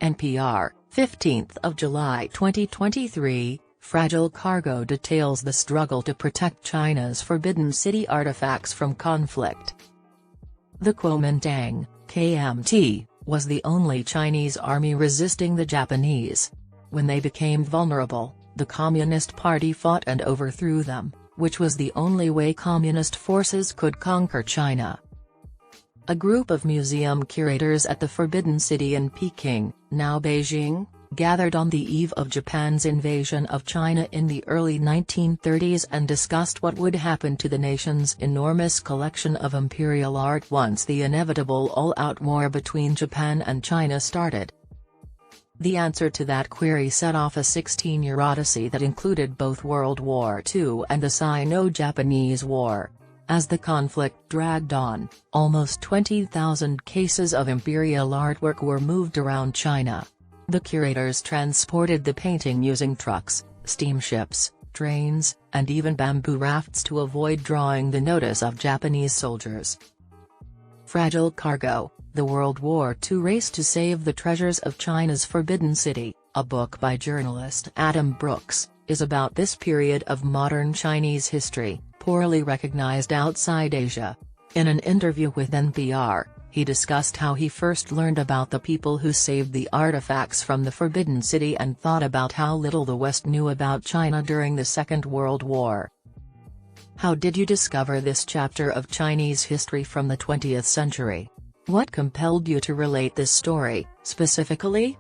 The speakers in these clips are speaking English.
NPR, 15th of July 2023, Fragile Cargo details the struggle to protect China's Forbidden City artifacts from conflict. The Kuomintang, KMT, was the only Chinese army resisting the Japanese. When they became vulnerable, the Communist Party fought and overthrew them, which was the only way Communist forces could conquer China. A group of museum curators at the Forbidden City in Peking, now Beijing, gathered on the eve of Japan's invasion of China in the early 1930s and discussed what would happen to the nation's enormous collection of imperial art once the inevitable all-out war between Japan and China started. The answer to that query set off a 16-year odyssey that included both World War II and the Sino-Japanese War. As the conflict dragged on, almost 20,000 cases of imperial artwork were moved around China. The curators transported the painting using trucks, steamships, trains, and even bamboo rafts to avoid drawing the notice of Japanese soldiers. Fragile Cargo, The World War II Race to Save the Treasures of China's Forbidden City, a book by journalist Adam Brooks, is about this period of modern Chinese history, poorly recognized outside Asia. In an interview with NPR, he discussed how he first learned about the people who saved the artifacts from the Forbidden City and thought about how little the West knew about China during the Second World War. How did you discover this chapter of Chinese history from the 20th century? What compelled you to relate this story, specifically?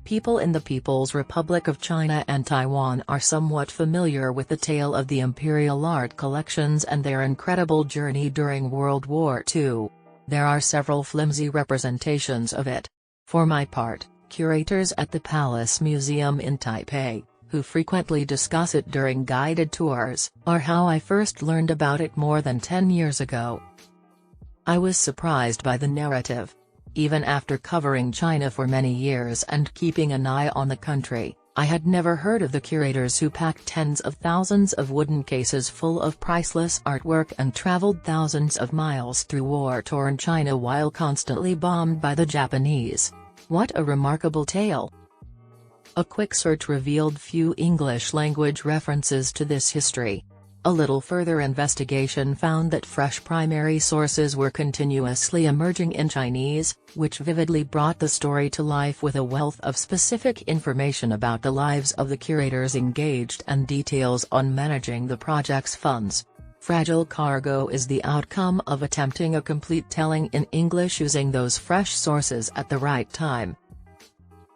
People in the People's Republic of China and Taiwan are somewhat familiar with the tale of the imperial art collections and their incredible journey during World War II. There are several flimsy representations of it. For my part, curators at the Palace Museum in Taipei, who frequently discuss it during guided tours, are how I first learned about it more than 10 years ago. I was surprised by the narrative. Even after covering China for many years and keeping an eye on the country, I had never heard of the curators who packed tens of thousands of wooden cases full of priceless artwork and traveled thousands of miles through war-torn China while constantly bombed by the Japanese. What a remarkable tale! A quick search revealed few English-language references to this history. A little further investigation found that fresh primary sources were continuously emerging in Chinese, which vividly brought the story to life with a wealth of specific information about the lives of the curators engaged and details on managing the project's funds. Fragile Cargo is the outcome of attempting a complete telling in English using those fresh sources at the right time.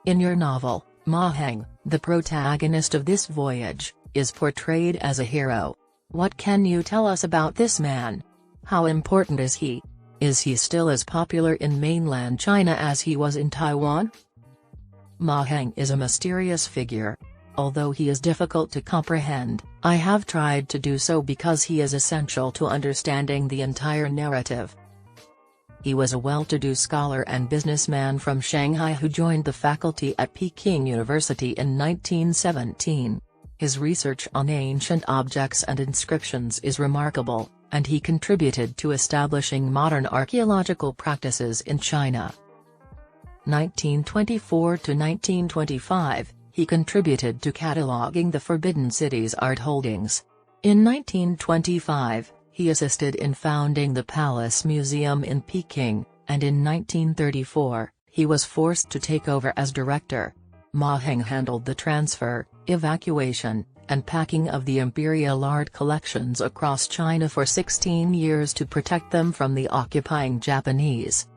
In your novel, Ma Heng, the protagonist of this voyage, is portrayed as a hero. What can you tell us about this man? How important is he? Is he still as popular in mainland China as he was in Taiwan? Ma Heng is a mysterious figure. Although he is difficult to comprehend, I have tried to do so because he is essential to understanding the entire narrative. He was a well-to-do scholar and businessman from Shanghai who joined the faculty at Peking University in 1917. His research on ancient objects and inscriptions is remarkable, and he contributed to establishing modern archaeological practices in China. 1924 to 1925, he contributed to cataloging the Forbidden City's art holdings. In 1925, he assisted in founding the Palace Museum in Peking, and in 1934, he was forced to take over as director. Ma Heng handled the transfer, evacuation, and packing of the imperial art collections across China for 16 years to protect them from the occupying Japanese.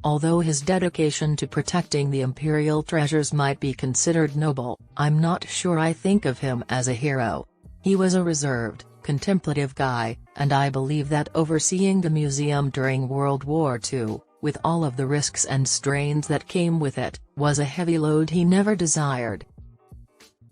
Although his dedication to protecting the imperial treasures might be considered noble, I'm not sure I think of him as a hero. He was a reserved, contemplative guy, and I believe that overseeing the museum during World War II, with all of the risks and strains that came with it, was a heavy load he never desired.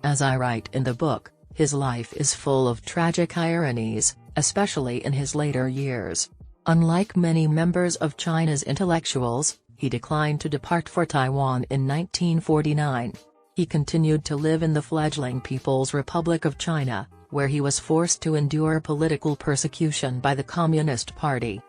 As I write in the book, his life is full of tragic ironies, especially in his later years. Unlike many members of China's intellectuals, he declined to depart for Taiwan in 1949. He continued to live in the fledgling People's Republic of China, where he was forced to endure political persecution by the Communist Party.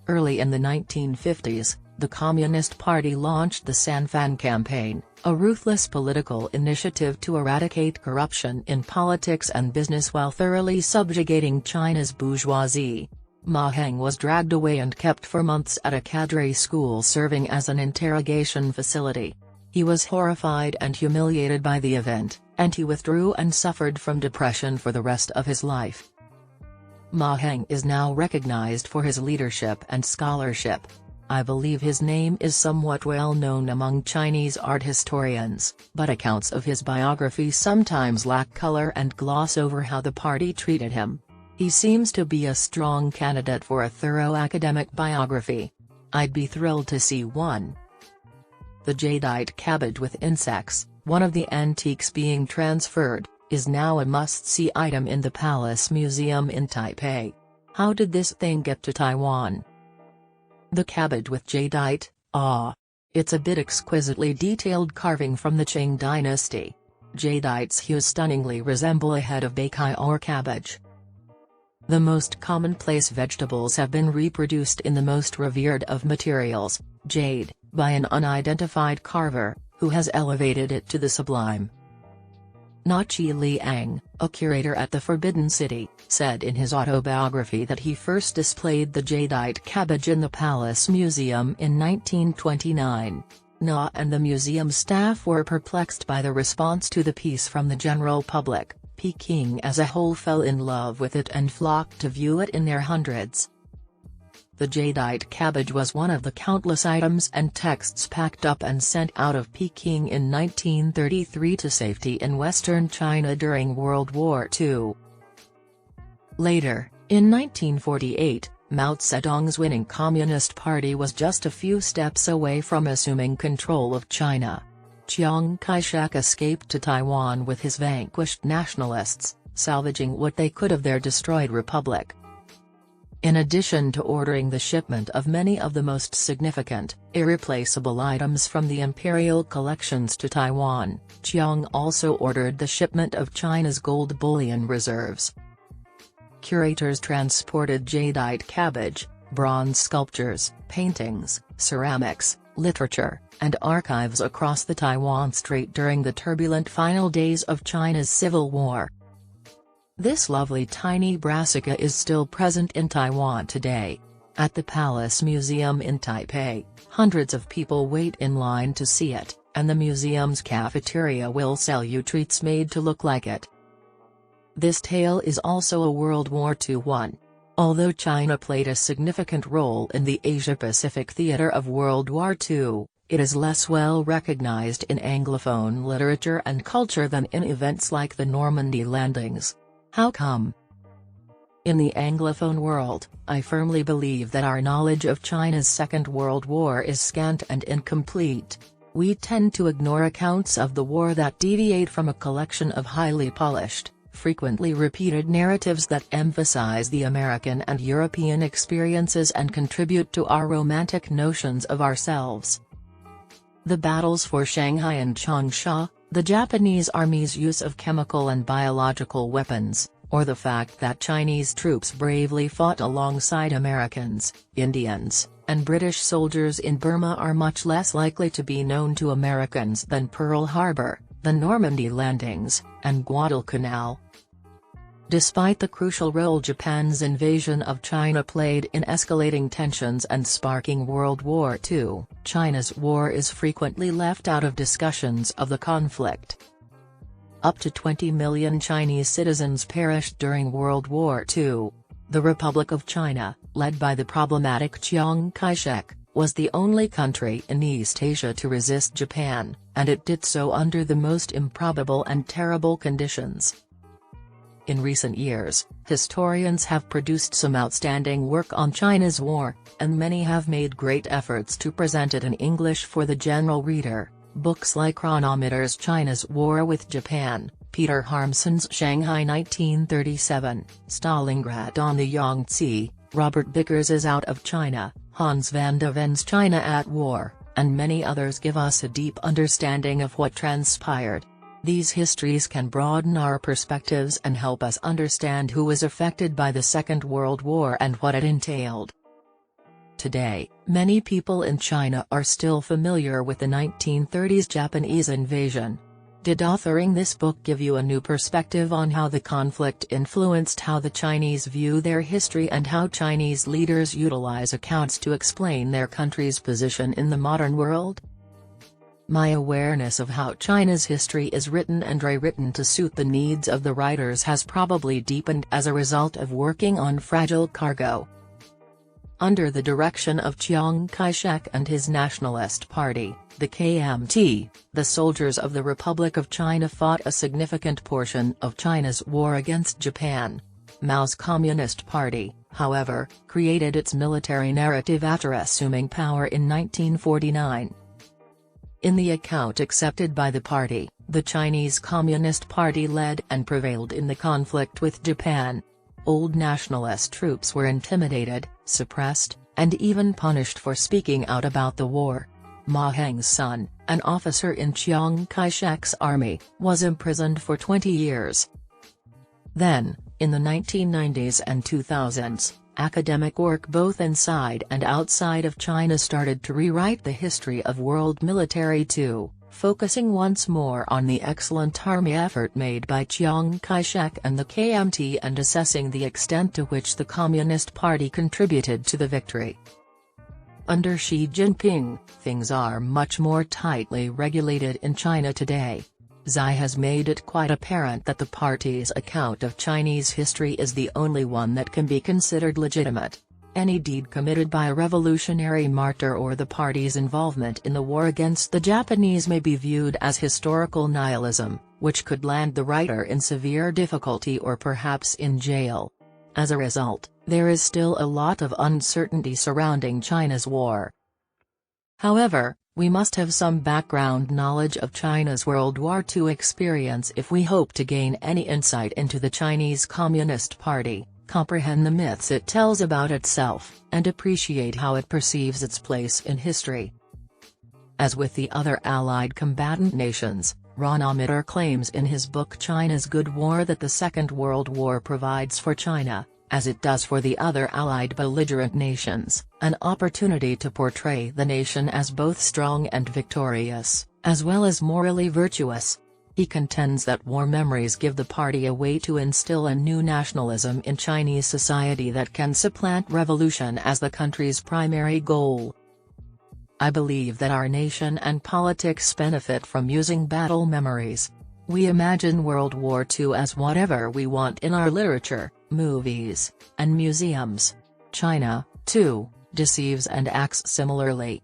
Early in the 1950s, the Communist Party launched the Sanfan campaign, a ruthless political initiative to eradicate corruption in politics and business while thoroughly subjugating China's bourgeoisie. Ma Heng was dragged away and kept for months at a cadre school serving as an interrogation facility. He was horrified and humiliated by the event, and he withdrew and suffered from depression for the rest of his life. Ma Heng is now recognized for his leadership and scholarship. I believe his name is somewhat well known among Chinese art historians, but accounts of his biography sometimes lack color and gloss over how the party treated him. He seems to be a strong candidate for a thorough academic biography. I'd be thrilled to see one. The jadeite cabbage with insects, one of the antiques being transferred, is now a must-see item in the Palace Museum in Taipei. How did this thing get to Taiwan? The cabbage with jadeite, it's a bit exquisitely detailed carving from the Qing dynasty. Jadeite's hues stunningly resemble a head of bacai or cabbage. The most commonplace vegetables have been reproduced in the most revered of materials, jade, by an unidentified carver, who has elevated it to the sublime. Na Chi Liang, a curator at the Forbidden City, said in his autobiography that he first displayed the jadeite cabbage in the Palace Museum in 1929. Na and the museum staff were perplexed by the response to the piece from the general public. Peking as a whole fell in love with it and flocked to view it in their hundreds. The jadeite cabbage was one of the countless items and texts packed up and sent out of Peking in 1933 to safety in western China during World War II. Later, in 1948, Mao Zedong's winning Communist Party was just a few steps away from assuming control of China. Chiang Kai-shek escaped to Taiwan with his vanquished nationalists, salvaging what they could of their destroyed republic. In addition to ordering the shipment of many of the most significant, irreplaceable items from the imperial collections to Taiwan, Chiang also ordered the shipment of China's gold bullion reserves. Curators transported jadeite cabbage, bronze sculptures, paintings, ceramics, literature, and archives across the Taiwan Strait during the turbulent final days of China's civil war. This lovely tiny brassica is still present in Taiwan today. At the Palace Museum in Taipei, hundreds of people wait in line to see it, and the museum's cafeteria will sell you treats made to look like it. This tale is also a World War II one. Although China played a significant role in the Asia-Pacific theater of World War II, it is less well recognized in Anglophone literature and culture than in events like the Normandy landings. How come? In the Anglophone world, I firmly believe that our knowledge of China's Second World War is scant and incomplete. We tend to ignore accounts of the war that deviate from a collection of highly polished, frequently repeated narratives that emphasize the American and European experiences and contribute to our romantic notions of ourselves. The battles for Shanghai and Changsha, the Japanese Army's use of chemical and biological weapons, or the fact that Chinese troops bravely fought alongside Americans, Indians, and British soldiers in Burma are much less likely to be known to Americans than Pearl Harbor, the Normandy landings, and Guadalcanal. Despite the crucial role Japan's invasion of China played in escalating tensions and sparking World War II, China's war is frequently left out of discussions of the conflict. Up to 20 million Chinese citizens perished during World War II. The Republic of China, led by the problematic Chiang Kai-shek, was the only country in East Asia to resist Japan, and it did so under the most improbable and terrible conditions. In recent years, historians have produced some outstanding work on China's war, and many have made great efforts to present it in English for the general reader. Books like Chronometer's China's War with Japan, Peter Harmson's Shanghai 1937, Stalingrad on the Yangtze, Robert Bickers's Out of China, Hans van de Ven's China at War, and many others give us a deep understanding of what transpired. These histories can broaden our perspectives and help us understand who was affected by the Second World War and what it entailed. Today, many people in China are still familiar with the 1930s Japanese invasion. Did authoring this book give you a new perspective on how the conflict influenced how the Chinese view their history and how Chinese leaders utilize accounts to explain their country's position in the modern world? My awareness of how China's history is written and rewritten to suit the needs of the writers has probably deepened as a result of working on Fragile Cargo. Under the direction of Chiang Kai-shek and his Nationalist Party, the KMT, the soldiers of the Republic of China fought a significant portion of China's war against Japan. Mao's Communist Party, however, created its military narrative after assuming power in 1949. In the account accepted by the party, the Chinese Communist Party led and prevailed in the conflict with Japan. Old nationalist troops were intimidated, suppressed, and even punished for speaking out about the war. Ma Heng's son, an officer in Chiang Kai-shek's army, was imprisoned for 20 years. Then, in the 1990s and 2000s, academic work both inside and outside of China started to rewrite the history of world military too, focusing once more on the excellent army effort made by Chiang Kai-shek and the KMT and assessing the extent to which the Communist Party contributed to the victory. Under Xi Jinping, things are much more tightly regulated in China today. Xi has made it quite apparent that the party's account of Chinese history is the only one that can be considered legitimate. Any deed committed by a revolutionary martyr or the party's involvement in the war against the Japanese may be viewed as historical nihilism, which could land the writer in severe difficulty or perhaps in jail. As a result, there is still a lot of uncertainty surrounding China's war. However, we must have some background knowledge of China's World War II experience if we hope to gain any insight into the Chinese Communist Party, comprehend the myths it tells about itself, and appreciate how it perceives its place in history. As with the other Allied combatant nations, Ron Amiter claims in his book China's Good War that the Second World War provides for China, as it does for the other Allied belligerent nations, an opportunity to portray the nation as both strong and victorious, as well as morally virtuous. He contends that war memories give the party a way to instill a new nationalism in Chinese society that can supplant revolution as the country's primary goal. I believe that our nation and politics benefit from using battle memories. We imagine World War II as whatever we want in our literature, movies, and museums. China, too, deceives and acts similarly.